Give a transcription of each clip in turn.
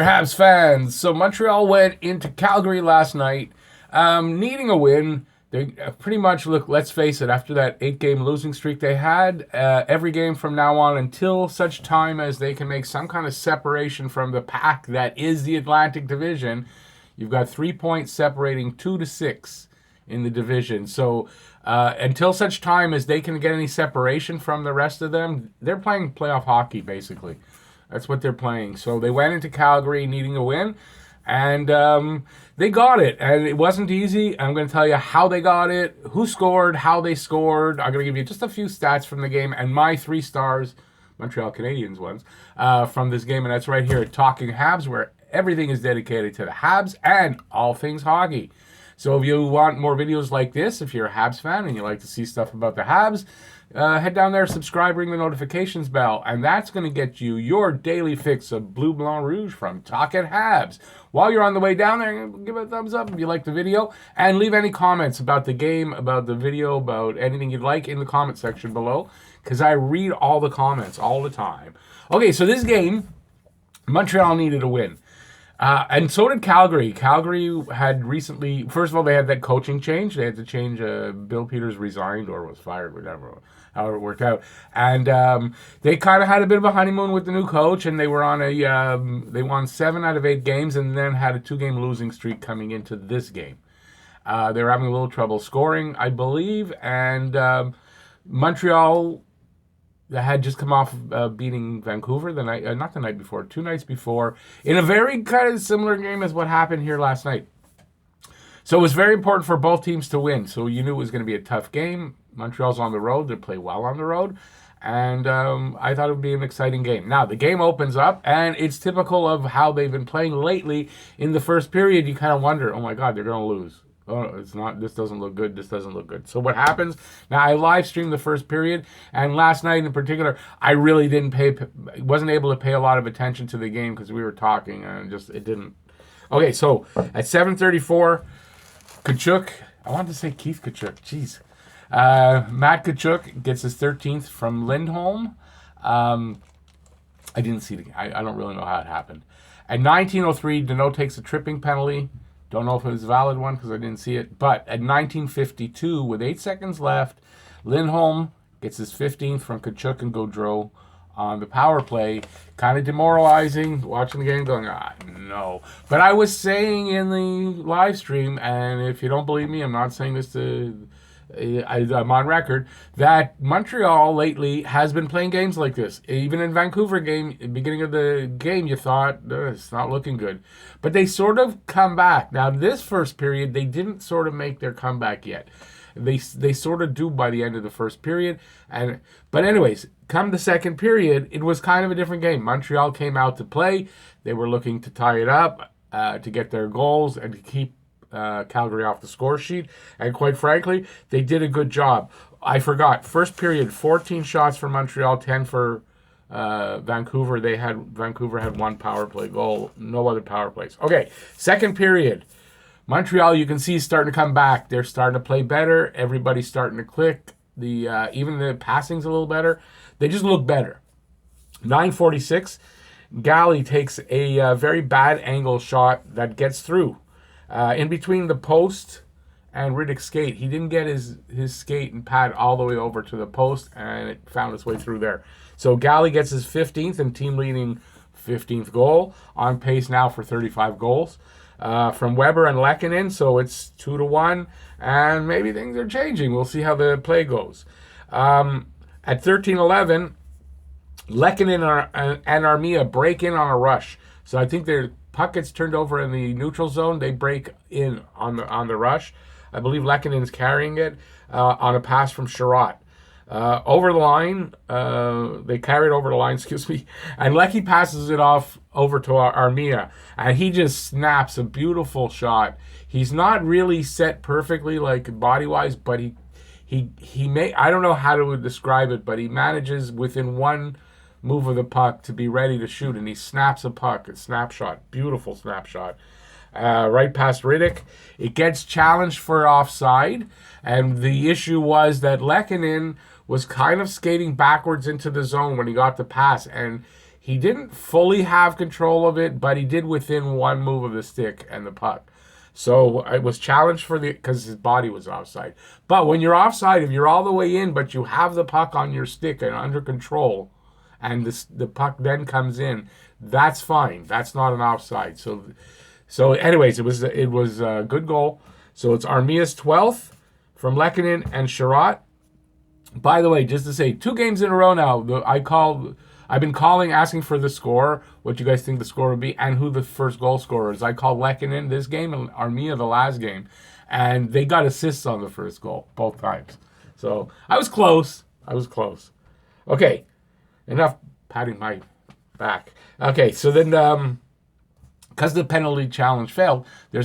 Habs fans. So Montreal went into Calgary last night, needing a win. They pretty much look. Let's face it. After that 8-game losing streak they had, every game from now on until such time as they can make some kind of separation from the pack that is the Atlantic Division. You've got 3 points separating 2 to 6 in the division. So until such time as they can get any separation from the rest of them, they're playing playoff hockey basically. That's what they're playing. So they went into Calgary needing a win, and they got it. And it wasn't easy. I'm going to tell you how they got it, who scored, how they scored. I'm going to give you just a few stats from the game and my 3 stars, Montreal Canadiens ones, from this game. And that's right here at Talking Habs, where everything is dedicated to the Habs and all things hockey. So if you want more videos like this, if you're a Habs fan and you like to see stuff about the Habs, head down there, subscribe, ring the notifications bell, and that's going to get you your daily fix of Bleu Blanc Rouge from Talking Habs. While you're on the way down there, give it a thumbs up if you like the video, and leave any comments about the game, about the video, about anything you'd like in the comment section below, because I read all the comments all the time. Okay, so this game, Montreal needed a win. And so did Calgary. Calgary had recently, first of all, they had that coaching change. They had to change, Bill Peters resigned or was fired, whatever, however it worked out. And they kind of had a bit of a honeymoon with the new coach, and they were on they won 7 out of 8 games and then had a 2-game losing streak coming into this game. They were having a little trouble scoring, I believe, and Montreal had just come off beating Vancouver the night, not the night before, 2 nights before, in a very kind of similar game as what happened here last night. So it was very important for both teams to win. So you knew it was going to be a tough game. Montreal's on the road. They play well on the road. And I thought it would be an exciting game. Now, the game opens up, and it's typical of how they've been playing lately. In the first period, you kind of wonder, oh my God, they're going to lose. Oh, it's not. This doesn't look good. This doesn't look good. So what happens? Now, I live streamed the first period, and last night in particular, I really wasn't able to pay a lot of attention to the game because we were talking, and it didn't. Okay, so at 7:34, Tkachuk, I wanted to say Keith Tkachuk, jeez. Matt Tkachuk gets his 13th from Lindholm. I didn't see the game. I don't really know how it happened. At 19:03, Deneau takes a tripping penalty. Don't know if it was a valid one because I didn't see it. But at 19:52, with 8 seconds left, Lindholm gets his 15th from Tkachuk and Gaudreau on the power play. Kind of demoralizing, watching the game going, no. But I was saying in the live stream, and if you don't believe me, I'm not saying this to... I'm on record, that Montreal lately has been playing games like this. Even in Vancouver game, beginning of the game, you thought, it's not looking good. But they sort of come back. Now, this first period, they didn't sort of make their comeback yet. They sort of do by the end of the first period. But anyways, come the second period, it was kind of a different game. Montreal came out to play. They were looking to tie it up, to get their goals, and to keep Calgary off the score sheet, and quite frankly, they did a good job. I forgot, first period, 14 shots for Montreal, 10 for Vancouver. Vancouver had 1 power play goal, no other power plays. Okay, second period, Montreal, you can see, is starting to come back. They're starting to play better. Everybody's starting to click. Even the passing's a little better. They just look better. 9:46, Galley takes a very bad angle shot that gets through. In between the post and Riddick's skate. He didn't get his skate and pad all the way over to the post, and it found its way through there. So Galley gets his 15th and team-leading 15th goal, on pace now for 35 goals. From Weber and Lehkonen, so it's 2-1, and maybe things are changing. We'll see how the play goes. At 13:11, Lehkonen and Armia break in on a rush. So I think their puck gets turned over in the neutral zone. They break in on the rush. I believe Lehkonen's carrying it on a pass from Sherratt. Over the line, they carry it over the line, and Lecky passes it off over to Armia, and he just snaps a beautiful shot. He's not really set perfectly, like body-wise, but he may, I don't know how to describe it, but he manages within one move of the puck to be ready to shoot, and he snaps a puck, a snapshot, beautiful snapshot, right past Riddick. It gets challenged for offside, and the issue was that Lehkonen was kind of skating backwards into the zone when he got the pass, and He didn't fully have control of it, but he did within one move of the stick and the puck. So it was challenged because his body was offside. But when you're offside, if you're all the way in, but you have the puck on your stick and under control, and the puck then comes in, that's fine. That's not an offside. So anyways, it was a good goal. So it's Armia's 12th from Lehkonen and Sherratt. By the way, just to say, 2 games in a row now, I've been calling, asking for the score, what you guys think the score would be, and who the first goal scorer is. I called Lehkonen this game and Armia the last game, and they got assists on the first goal both times. So I was close. Okay, enough patting my back. Okay, so then because the penalty challenge failed, the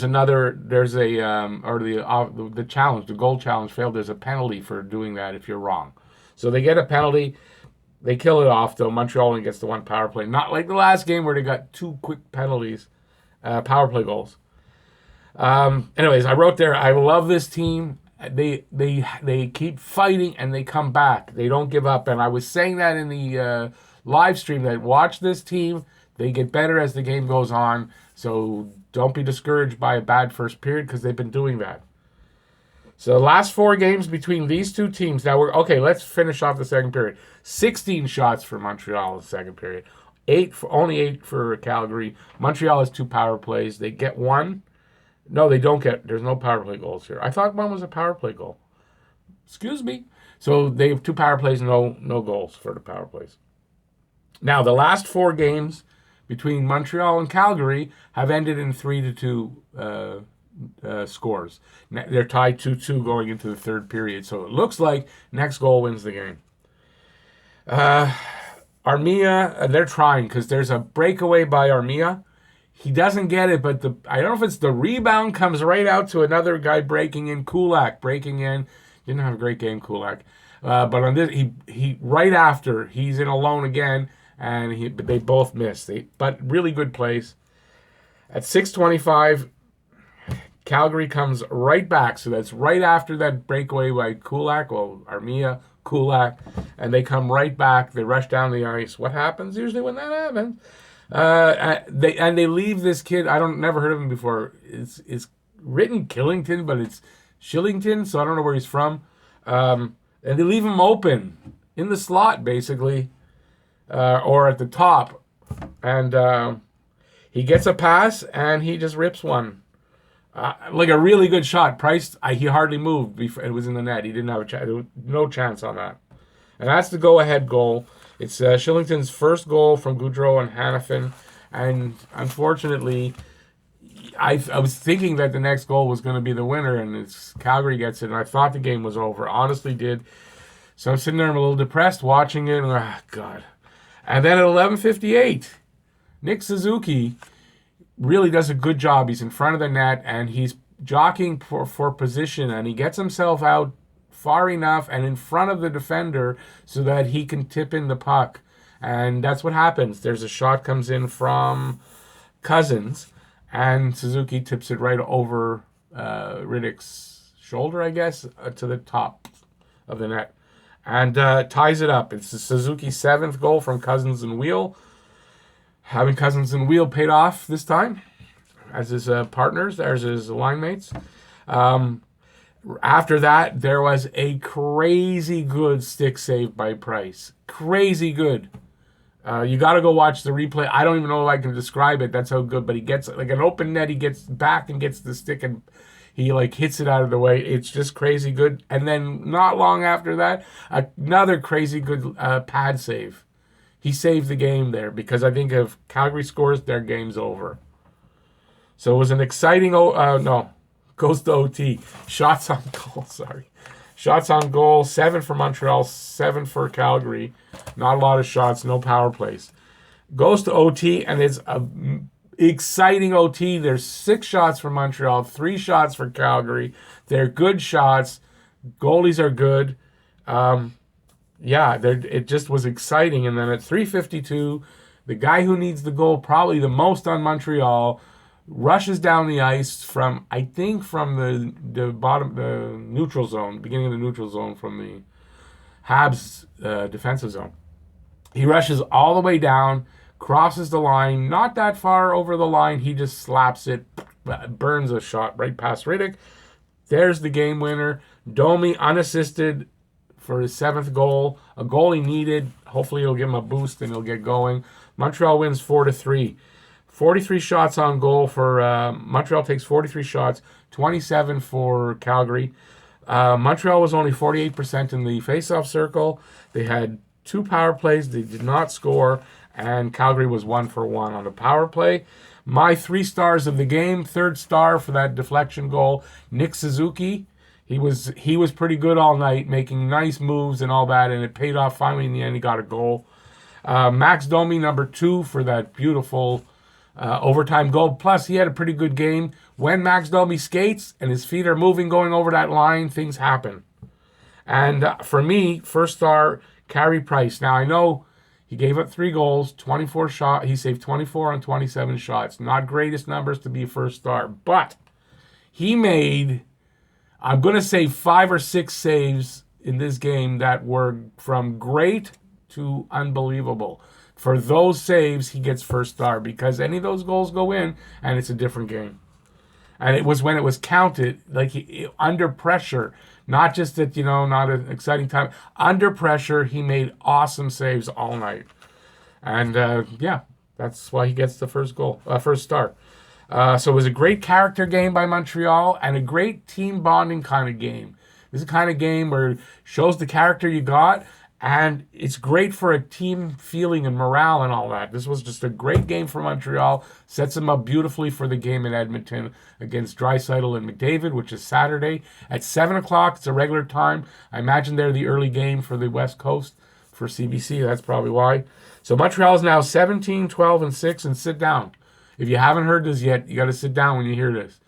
goal challenge failed. There's a penalty for doing that if you're wrong. So they get a penalty. They kill it off, though. Montreal only gets the 1 power play. Not like the last game where they got 2 quick penalties, power play goals. Anyways, I wrote there, I love this team. They keep fighting and they come back. They don't give up. And I was saying that in the live stream, that watch this team. They get better as the game goes on. So don't be discouraged by a bad first period, because they've been doing that. So the last 4 games between these 2 teams. Now let's finish off the second period. 16 shots for Montreal in the second period. Only 8 for Calgary. Montreal has 2 power plays. They get 1. No, they don't get. There's no power play goals here. I thought one was a power play goal. Excuse me. So they have 2 power plays, no goals for the power plays. Now the last 4 games between Montreal and Calgary have ended in 3-2 scores. They're tied 2-2 going into the third period. So it looks like next goal wins the game. Armia, they're trying, because there's a breakaway by Armia. He doesn't get it, but I don't know if it's the rebound comes right out to another guy breaking in. Kulak breaking in. Didn't have a great game, Kulak. But on this, he right after, he's in alone again, and they both miss. But really good plays. At 6:25, Calgary comes right back. So that's right after that breakaway by Kulak, Armia, Kulak, and they come right back. They rush down the ice. What happens usually when that happens? They leave this kid. Never heard of him before. It's written Killington, but it's Shillington, so I don't know where he's from. And they leave him open in the slot, basically, or at the top, and he gets a pass and he just rips one. Like a really good shot. Price, he hardly moved before it was in the net. He didn't have a chance. There was no chance on that. And that's the go-ahead goal. It's Shillington's first goal from Goudreau and Hanifin. And unfortunately, I was thinking that the next goal was going to be the winner, and Calgary gets it. And I thought the game was over. Honestly did. So I'm sitting there, I'm a little depressed watching it. And, God. And then at 11:58, Nick Suzuki really does a good job. He's in front of the net, and he's jockeying for position, and he gets himself out far enough and in front of the defender so that he can tip in the puck. And that's what happens. There's a shot comes in from Cousins, and Suzuki tips it right over Riddick's shoulder, I guess, to the top of the net, and ties it up. It's Suzuki's 7th goal from Cousins and Wheel. Having Cousins and Wheel paid off this time as his partners, as his line mates. After that, there was a crazy good stick save by Price. Crazy good. You got to go watch the replay. I don't even know if I can describe it. That's how good. But he gets, like an open net, he gets back and gets the stick, and he hits it out of the way. It's just crazy good. And then not long after that, another crazy good pad save. He saved the game there, because I think if Calgary scores, their game's over. So it was an exciting... goes to OT. Shots on goal, Shots on goal, 7 for Montreal, 7 for Calgary. Not a lot of shots, no power plays. Goes to OT, and it's an exciting OT. There's 6 shots for Montreal, 3 shots for Calgary. They're good shots. Goalies are good. It just was exciting. And then at 3:52, the guy who needs the goal probably the most on Montreal rushes down the ice from the bottom, the neutral zone, beginning of the neutral zone from the Habs defensive zone. He rushes all the way down, crosses the line, not that far over the line. He just slaps it, burns a shot right past Riddick. There's the game winner. Domi unassisted for his 7th goal, a goal he needed. Hopefully it'll give him a boost and he'll get going. Montreal wins 4-3. 43 shots on goal for Montreal takes 43 shots, 27 for Calgary. Montreal was only 48% in the faceoff circle. They had 2 power plays. They did not score, and Calgary was 1 for 1 on the power play. My 3 stars of the game, 3rd star for that deflection goal, Nick Suzuki. He was pretty good all night, making nice moves and all that, and it paid off finally in the end. He got a goal. Max Domi, number 2, for that beautiful overtime goal. Plus, he had a pretty good game. When Max Domi skates and his feet are moving, going over that line, things happen. And for me, 1st star, Carey Price. Now, I know he gave up 3 goals, 24 shots. He saved 24 on 27 shots. Not greatest numbers to be a 1st star, but he made, I'm going to say, 5 or 6 saves in this game that were from great to unbelievable. For those saves, he gets 1st star because any of those goals go in, and it's a different game. And it was when it was counted, like under pressure, not just that, not an exciting time. Under pressure, he made awesome saves all night. And, that's why he gets the 1st star. So it was a great character game by Montreal and a great team bonding kind of game. This is the kind of game where it shows the character you got, and it's great for a team feeling and morale and all that. This was just a great game for Montreal. Sets them up beautifully for the game in Edmonton against Draisaitl and McDavid, which is Saturday at 7 o'clock. It's a regular time. I imagine they're the early game for the West Coast for CBC. That's probably why. So Montreal is now 17, 12, and 6, and sit down. If you haven't heard this yet, you got to sit down when you hear this.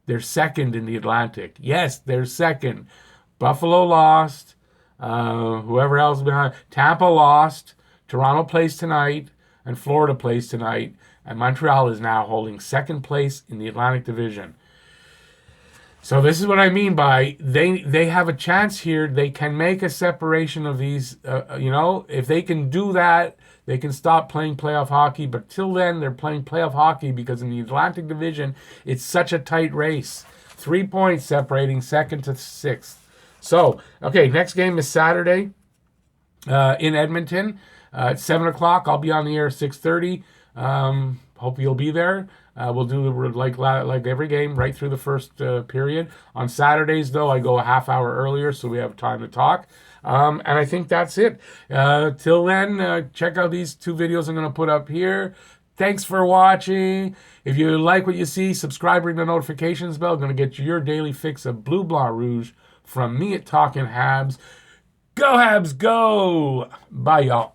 They're 2nd in the Atlantic. Yes, they're 2nd. Buffalo lost. Whoever else behind. Tampa lost. Toronto plays tonight, and Florida plays tonight. And Montreal is now holding 2nd place in the Atlantic Division. So this is what I mean by they have a chance here. They can make a separation of these. If they can do that, they can stop playing playoff hockey. But till then, they're playing playoff hockey because in the Atlantic Division, it's such a tight race. 3 points separating 2nd to 6th. So, okay, next game is Saturday in Edmonton at 7 o'clock. I'll be on the air at 6:30. Hope you'll be there. We'll do like every game right through the 1st period. On Saturdays, though, I go a half hour earlier so we have time to talk. And I think that's it. Till then, check out these 2 videos I'm going to put up here. Thanks for watching. If you like what you see, subscribe, ring the notifications bell. I'm going to get you your daily fix of Bleu Blanc Rouge from me at Talking Habs. Go Habs, go! Bye, y'all.